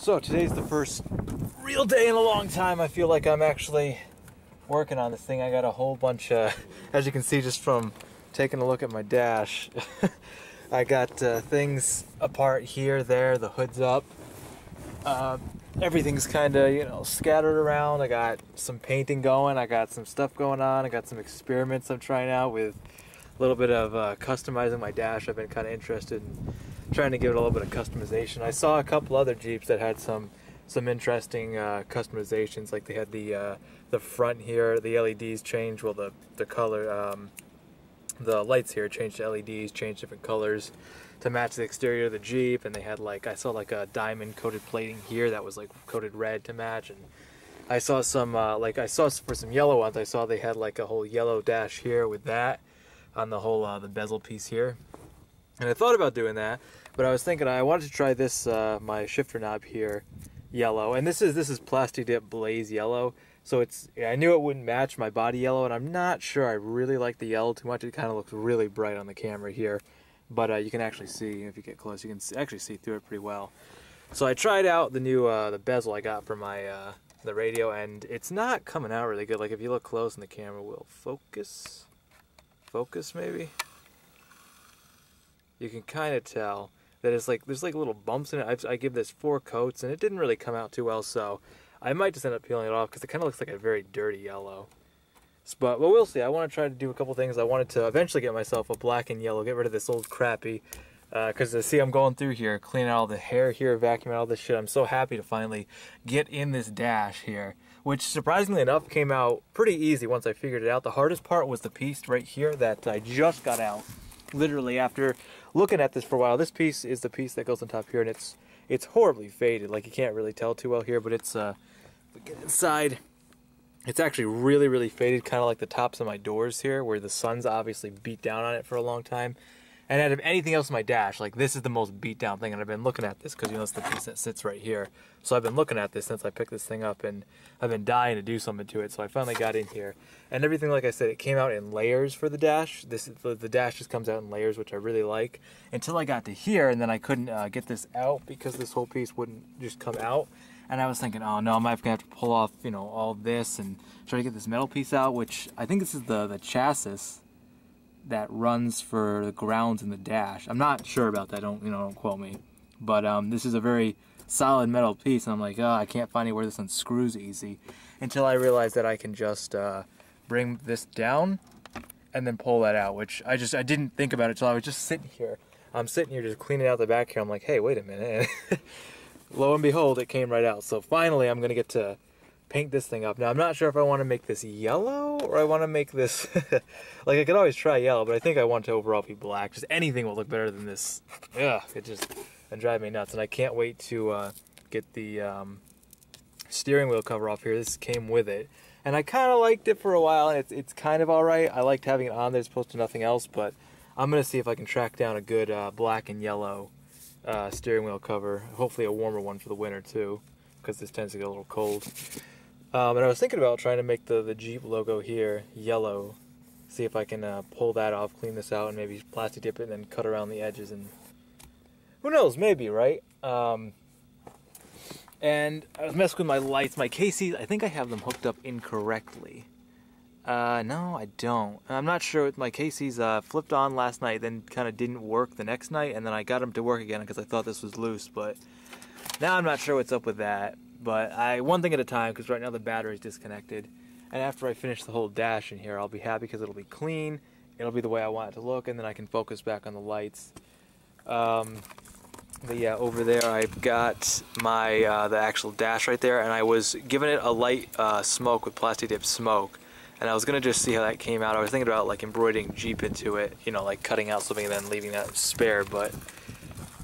So today's the first real day in a long time. I feel like I'm actually working on this thing. I got a whole bunch, as you can see just from taking a look at my dash, I got things apart here, there, the hood's up. Everything's kind of, scattered around. I got some painting going. I got some stuff going on. I got some experiments I'm trying out with a little bit of customizing my dash. I've been kind of interested in trying to give it a little bit of customization. I saw a couple other Jeeps that had some interesting customizations. Like they had the front here, the LEDs changed. Well, the color, the lights here changed to LEDs, changed different colors to match the exterior of the Jeep. And they had I saw a diamond coated plating here that was coated red to match. And I saw some I saw for some yellow ones. I saw they had a whole yellow dash here with that on the whole the bezel piece here. And I thought about doing that, but I was thinking I wanted to try this my shifter knob here, yellow, and this is Plasti Dip Blaze yellow. So I knew it wouldn't match my body yellow, and I'm not sure I really like the yellow too much. It kind of looks really bright on the camera here, but you can actually see, if you get close, you can actually see through it pretty well. So I tried out the new the bezel I got for my the radio, and it's not coming out really good. Like if you look close, and the camera will focus maybe. You can kind of tell that it's there's little bumps in it. I give this 4 coats and it didn't really come out too well, so I might just end up peeling it off because it kind of looks like a very dirty yellow. But we'll see. I want to try to do a couple things. I wanted to eventually get myself a black and yellow, get rid of this old crappy, because see, I'm going through here, cleaning out all the hair here, vacuuming out all this shit. I'm so happy to finally get in this dash here, which surprisingly enough came out pretty easy once I figured it out. The hardest part was the piece right here that I just got out. Literally after looking at this for a while. This piece is the piece that goes on top here, and it's horribly faded. You can't really tell too well here, but it's we get inside, it's actually really, really faded, kind of like the tops of my doors here, where the sun's obviously beat down on it for a long time. And out of anything else in my dash, this is the most beat down thing, and I've been looking at this because it's the piece that sits right here. So I've been looking at this since I picked this thing up, and I've been dying to do something to it. So I finally got in here, and everything, like I said, it came out in layers for the dash. The dash just comes out in layers, which I really like. Until I got to here, and then I couldn't get this out because this whole piece wouldn't just come out. And I was thinking, oh no, I'm gonna have to pull off, all this and try to get this metal piece out, which I think this is the chassis that runs for the grounds in the dash. I'm not sure about that, don't quote me. But this is a very solid metal piece, and I'm like, oh, I can't find anywhere this unscrews easy, until I realized that I can just bring this down and then pull that out, which I didn't think about it until I was just sitting here. I'm sitting here just cleaning out the back here. I'm like, hey, wait a minute. Lo and behold, it came right out. So finally, I'm gonna get to paint this thing up. Now, I'm not sure if I want to make this yellow or I want to make this I could always try yellow, but I think I want to overall be black. Just anything will look better than this. Ugh, it just drives me nuts, and I can't wait to get the steering wheel cover off here. This came with it, and I kind of liked it for a while, and it's kind of alright. I liked having it on there as opposed to nothing else, but I'm gonna see if I can track down a good black and yellow steering wheel cover, hopefully a warmer one for the winter too, because this tends to get a little cold. And I was thinking about trying to make the Jeep logo here yellow, see if I can pull that off, clean this out, and maybe plastic dip it and then cut around the edges, and who knows, maybe, right? And I was messing with my lights. My KCs, I think I have them hooked up incorrectly. No, I don't. I'm not sure. My KCs flipped on last night, then kind of didn't work the next night, and then I got them to work again because I thought this was loose, but now I'm not sure what's up with that. But one thing at a time, because right now the battery's disconnected. And after I finish the whole dash in here, I'll be happy because it'll be clean. It'll be the way I want it to look, and then I can focus back on the lights. But yeah, over there I've got my the actual dash right there, and I was giving it a light smoke with Plasti Dip smoke. And I was gonna just see how that came out. I was thinking about embroidering Jeep into it, cutting out something and then leaving that spare, but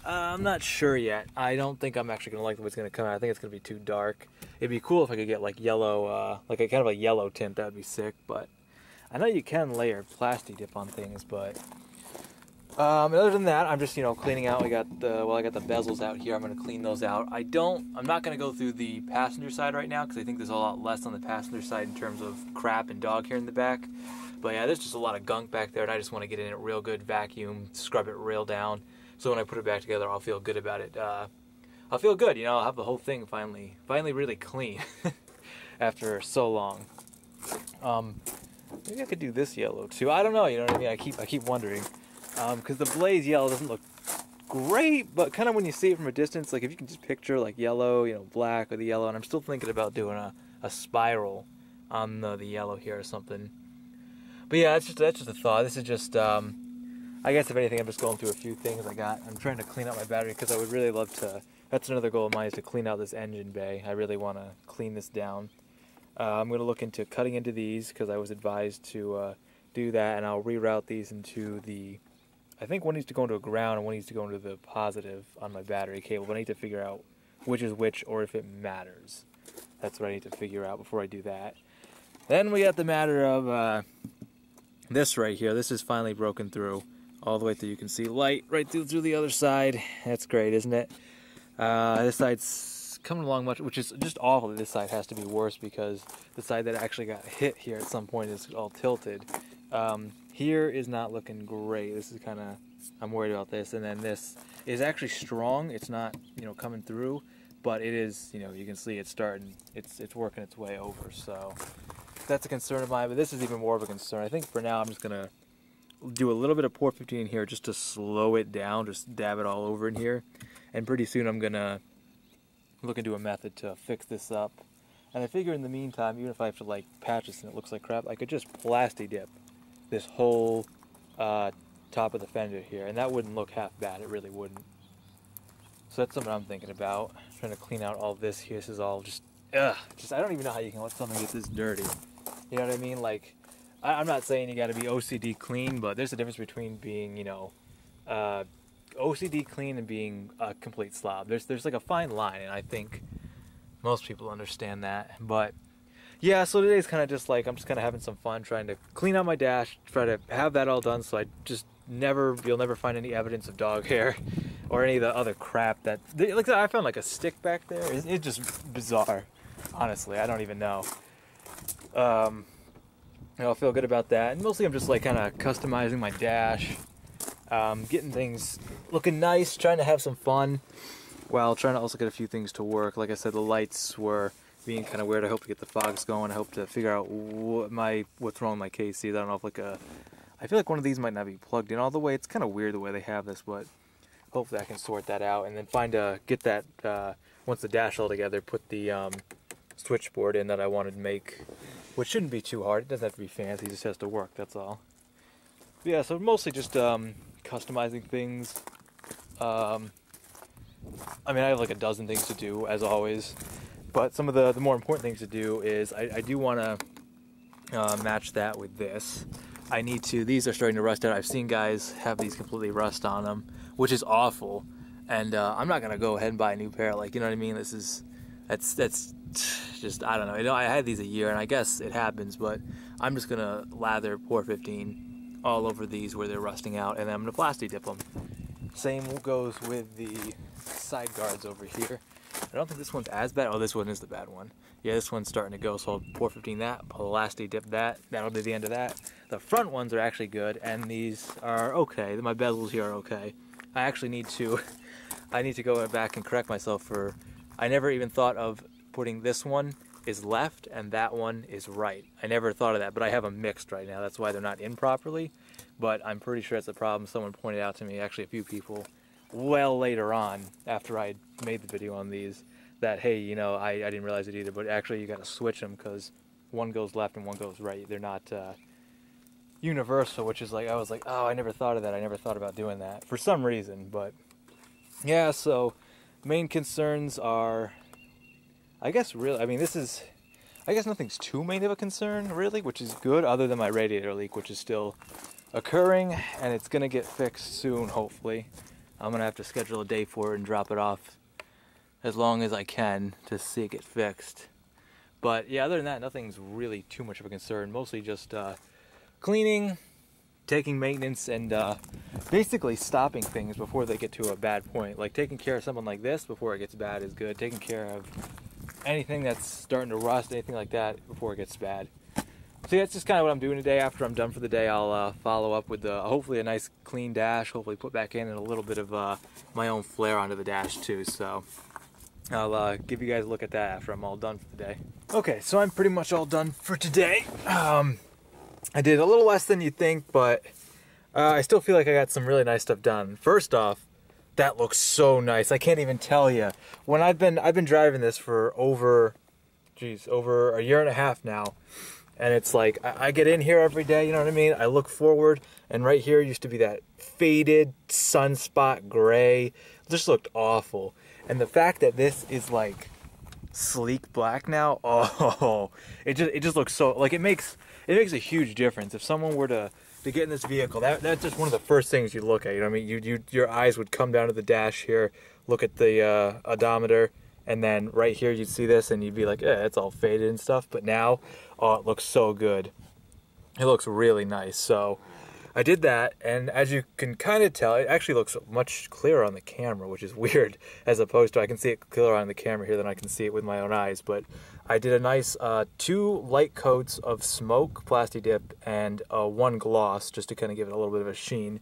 I'm not sure yet. I don't think I'm actually gonna like the way it's gonna come out. I think it's gonna be too dark. It'd be cool if I could get yellow, a kind of a yellow tint. That'd be sick. But I know you can layer Plasti Dip on things, but other than that, I'm just cleaning out. I got the bezels out here. I'm gonna clean those out. I'm not gonna go through the passenger side right now because I think there's a lot less on the passenger side in terms of crap and dog hair in the back. But yeah, there's just a lot of gunk back there, and I just want to get in it real good, vacuum, scrub it real down, so when I put it back together, I'll feel good about it I'll feel good, you know, I'll have the whole thing finally really clean after so long. Maybe I could do this yellow too. I don't know, you know what I mean? I keep wondering. Because the blaze yellow doesn't look great, but kind of when you see it from a distance, like if you can just picture like yellow, you know, black or the yellow, and I'm still thinking about doing a spiral on the yellow here or something. But yeah, that's just a thought. This is just, I guess if anything, I'm just going through a few things I got. I'm trying to clean out my battery because I would really love to, that's another goal of mine, is to clean out this engine bay. I really want to clean this down. I'm going to look into cutting into these because I was advised to do that, and I'll reroute these into the, I think one needs to go into a ground and one needs to go into the positive on my battery cable, but I need to figure out which is which or if it matters. That's what I need to figure out before I do that. Then we got the matter of this right here. This is finally broken through all the way through. You can see light right through the other side. That's great, isn't it? This side's coming along much, which is just awful. This side has to be worse because the side that actually got hit here at some point is all tilted. Here is not looking great. This is kind of, I'm worried about this. And then this is actually strong. It's not, you know, coming through, but it is, you know, you can see it's starting, it's working its way over. So that's a concern of mine, but this is even more of a concern. I think for now I'm just going to do a little bit of Port 15 in here just to slow it down, just dab it all over in here. And pretty soon I'm going to look into a method to fix this up. And I figure in the meantime, even if I have to like patch this and it looks like crap, I could just plasti dip this whole top of the fender here, and that wouldn't look half bad. It really wouldn't. So that's something I'm thinking about. I'm trying to clean out all this here. This is all just I don't even know how you can let something get this dirty. You know what I mean? Like, I'm not saying you got to be OCD clean, but there's a difference between being, you know, OCD clean and being a complete slob. There's like a fine line, and I think most people understand that. But yeah, so today's kind of just like, I'm just kind of having some fun trying to clean out my dash, try to have that all done so I just you'll never find any evidence of dog hair or any of the other crap that, like I found like a stick back there. It's just bizarre, honestly. I don't even know. I'll feel good about that. And mostly I'm just like kind of customizing my dash, getting things looking nice, trying to have some fun while trying to also get a few things to work. Like I said, the lights were being kind of weird. I hope to get the fogs going. I hope to figure out what's wrong with my KCs. I don't know if I feel like one of these might not be plugged in all the way. It's kind of weird the way they have this, but hopefully I can sort that out and then get that, once the dash all together, put the switchboard in that I wanted to make, which shouldn't be too hard. It doesn't have to be fancy, it just has to work, that's all. But yeah, so mostly just customizing things. I mean, I have like a dozen things to do, as always, but some of the more important things to do is I do want to match that with this. I need to, these are starting to rust out. I've seen guys have these completely rust on them, which is awful, and I'm not going to go ahead and buy a new pair, like, you know what I mean? That's just, I don't know. You know, I had these a year, and I guess it happens, but I'm just going to lather Port 15 all over these where they're rusting out, and then I'm going to plasti dip them. Same goes with the side guards over here. I don't think this one's as bad. Oh, this one is the bad one. Yeah, this one's starting to go, so I'll Port 15 that, plasti dip that. That'll be the end of that. The front ones are actually good, and these are okay. My bezels here are okay. I actually need to go back and correct myself for, I never even thought of putting this one is left and that one is right. I never thought of that, but I have them mixed right now. That's why they're not in properly, but I'm pretty sure it's a problem. Someone pointed out to me, actually a few people, well later on, after I made the video on these, that, hey, you know, I didn't realize it either, but actually you got to switch them because one goes left and one goes right. They're not universal, which is like, I was like, oh, I never thought of that. I never thought about doing that for some reason, but yeah, so main concerns are, I guess really, I mean, I guess nothing's too main of a concern, really, which is good, other than my radiator leak, which is still occurring, and it's going to get fixed soon, hopefully. I'm going to have to schedule a day for it and drop it off as long as I can to see it get fixed. But yeah, other than that, nothing's really too much of a concern. Mostly just cleaning, taking maintenance, and basically stopping things before they get to a bad point. Like taking care of something like this before it gets bad is good. Taking care of anything that's starting to rust, anything like that, before it gets bad. So yeah, that's just kind of what I'm doing today. After I'm done for the day, I'll follow up with hopefully a nice clean dash, hopefully put back in and a little bit of my own flair onto the dash too. So I'll give you guys a look at that after I'm all done for the day. Okay, so I'm pretty much all done for today. I did a little less than you'd think, but I still feel like I got some really nice stuff done. First off, that looks so nice. I can't even tell you. When I've been driving this for over a year and a half now, and it's like I get in here every day. You know what I mean? I look forward, and right here used to be that faded sunspot gray. It just looked awful. And the fact that this is like sleek black now, oh, it just looks so, like, it makes a huge difference. If someone were to get in this vehicle, that's just one of the first things you look at. You know what I mean? Your eyes would come down to the dash here, look at the odometer, and then right here you'd see this and you'd be like, yeah, it's all faded and stuff. But now, oh, it looks so good. It looks really nice. So I did that, and as you can kind of tell, it actually looks much clearer on the camera, which is weird, as opposed to I can see it clearer on the camera here than I can see it with my own eyes. But I did a nice 2 light coats of smoke Plasti Dip and 1 gloss, just to kind of give it a little bit of a sheen.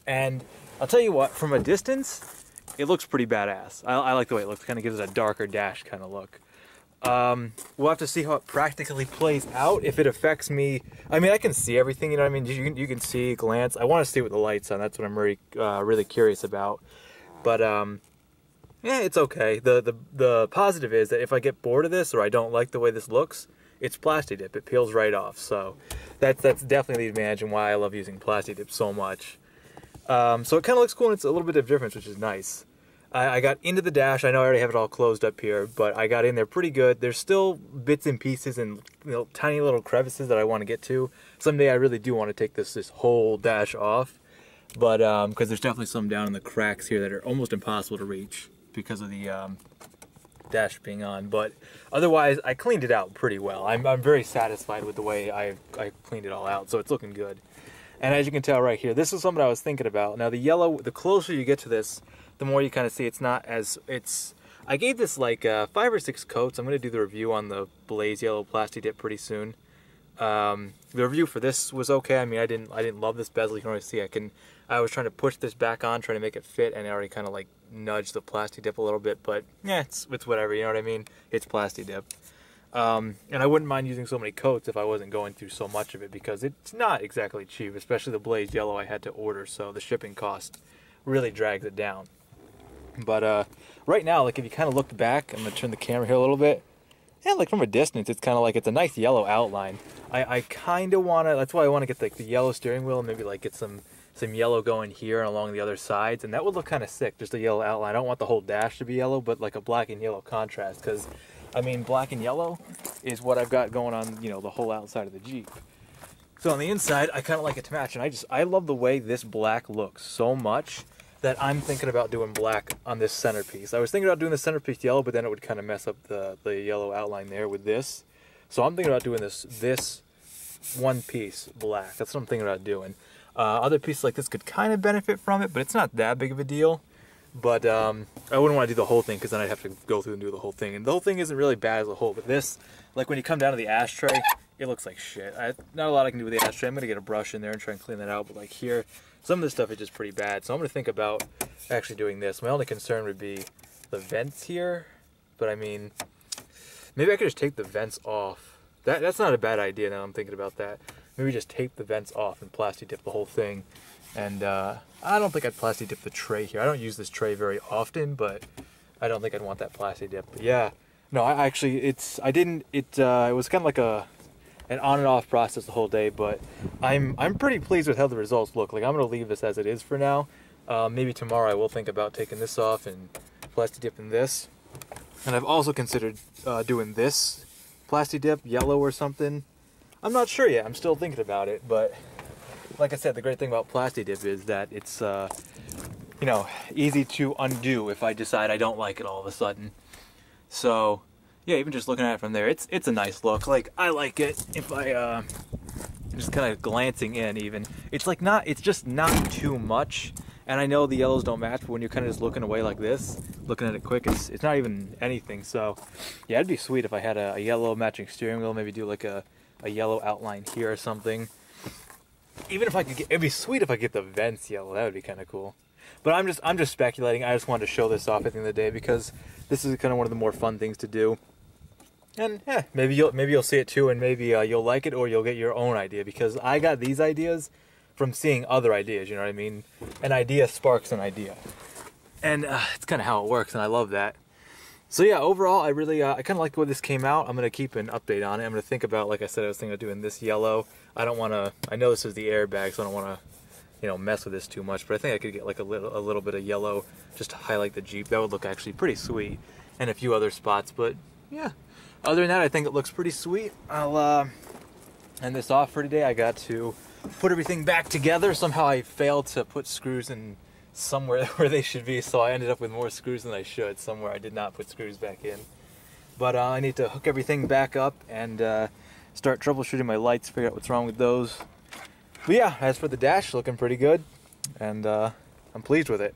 And I'll tell you what, from a distance, it looks pretty badass. I like the way it looks. It kind of gives it a darker dash kind of look. We'll have to see how it practically plays out, if it affects me. I mean, I can see everything, you know what I mean? You can see, glance. I want to see with the lights on. That's what I'm really curious about. But, yeah, it's okay. The positive is that if I get bored of this or I don't like the way this looks, it's Plasti Dip. It peels right off. So that's definitely the advantage and why I love using Plasti Dip so much. So it kind of looks cool, and it's a little bit of difference, which is nice. I got into the dash. I know I already have it all closed up here, but I got in there pretty good. There's still bits and pieces and tiny little crevices that I want to get to. Someday I really do want to take this whole dash off, but because there's definitely some down in the cracks here that are almost impossible to reach because of the dash being on. But otherwise, I cleaned it out pretty well. I'm very satisfied with the way I cleaned it all out, so it's looking good. And as you can tell right here, this is something I was thinking about. Now the yellow, the closer you get to this, the more you kind of see it's not as, I gave this like 5 or 6 coats. I'm going to do the review on the Blaze Yellow Plasti Dip pretty soon. The review for this was okay. I mean, I didn't love this bezel. You can already see I was trying to push this back on, trying to make it fit, and I already kind of like nudged the Plasti Dip a little bit, but yeah, it's whatever, you know what I mean? It's Plasti Dip. And I wouldn't mind using so many coats if I wasn't going through so much of it, because it's not exactly cheap, especially the Blaze Yellow I had to order, so the shipping cost really drags it down. But right now, like if you kind of look back, I'm going to turn the camera here a little bit. Yeah, like from a distance, it's kind of like it's a nice yellow outline. I kind of want to, that's why I want to get like the yellow steering wheel and maybe like get some yellow going here and along the other sides. And that would look kind of sick, just a yellow outline. I don't want the whole dash to be yellow, but like a black and yellow contrast. Because, I mean, black and yellow is what I've got going on, you know, the whole outside of the Jeep. So on the inside, I kind of like it to match. And I love the way this black looks so much that I'm thinking about doing black on this centerpiece. I was thinking about doing the centerpiece yellow, but then it would kind of mess up the yellow outline there with this. So I'm thinking about doing this one piece black. That's what I'm thinking about doing. Other pieces like this could kind of benefit from it, but it's not that big of a deal. But I wouldn't want to do the whole thing, because then I'd have to go through and do the whole thing. And the whole thing isn't really bad as a whole, but this, like when you come down to the ashtray, it looks like shit. Not a lot I can do with the ashtray. I'm going to get a brush in there and try and clean that out, but like here, some of this stuff is just pretty bad. So I'm going to think about actually doing this. My only concern would be the vents here, but I mean, maybe I could just take the vents off. That's not a bad idea now I'm thinking about that. Maybe just tape the vents off and Plasti Dip the whole thing. And I don't think I'd Plasti Dip the tray here. I don't use this tray very often, but I don't think I'd want that Plasti Dip. But yeah, no, it was kind of like an on and off process the whole day, but I'm pretty pleased with how the results look. Like I'm gonna leave this as it is for now. Maybe tomorrow I will think about taking this off and Plasti Dipping this. And I've also considered doing this Plasti Dip yellow or something. I'm not sure yet. I'm still thinking about it, but like I said, the great thing about Plasti Dip is that it's you know, easy to undo if I decide I don't like it all of a sudden. So yeah, even just looking at it from there, it's a nice look. Like I like it. If I just kind of glancing in, even it's like it's just not too much. And I know the yellows don't match, but when you're kind of just looking away like this, looking at it quick, it's not even anything. So yeah, it'd be sweet if I had a yellow matching steering wheel. Maybe do like a yellow outline here or something. Even if I could it'd be sweet if I get the vents yellow. That would be kind of cool. But I'm just speculating. I just wanted to show this off at the end of the day because this is kind of one of the more fun things to do. And yeah, maybe you'll see it too, and maybe you'll like it, or you'll get your own idea, because I got these ideas from seeing other ideas. You know what I mean? An idea sparks an idea, and it's kind of how it works, and I love that. So yeah, overall, I really I kind of like the way this came out. I'm gonna keep an update on it. I'm gonna think about, like I said, I was thinking of doing this yellow. I don't want to. I know this is the airbag, so I don't want to, mess with this too much. But I think I could get like a little bit of yellow just to highlight the Jeep. That would look actually pretty sweet, and a few other spots. But yeah, other than that, I think it looks pretty sweet. I'll end this off for today. I got to put everything back together. Somehow I failed to put screws in somewhere where they should be, so I ended up with more screws than I should. Somewhere I did not put screws back in. But I need to hook everything back up and start troubleshooting my lights, figure out what's wrong with those. But yeah, as for the dash, looking pretty good, and I'm pleased with it.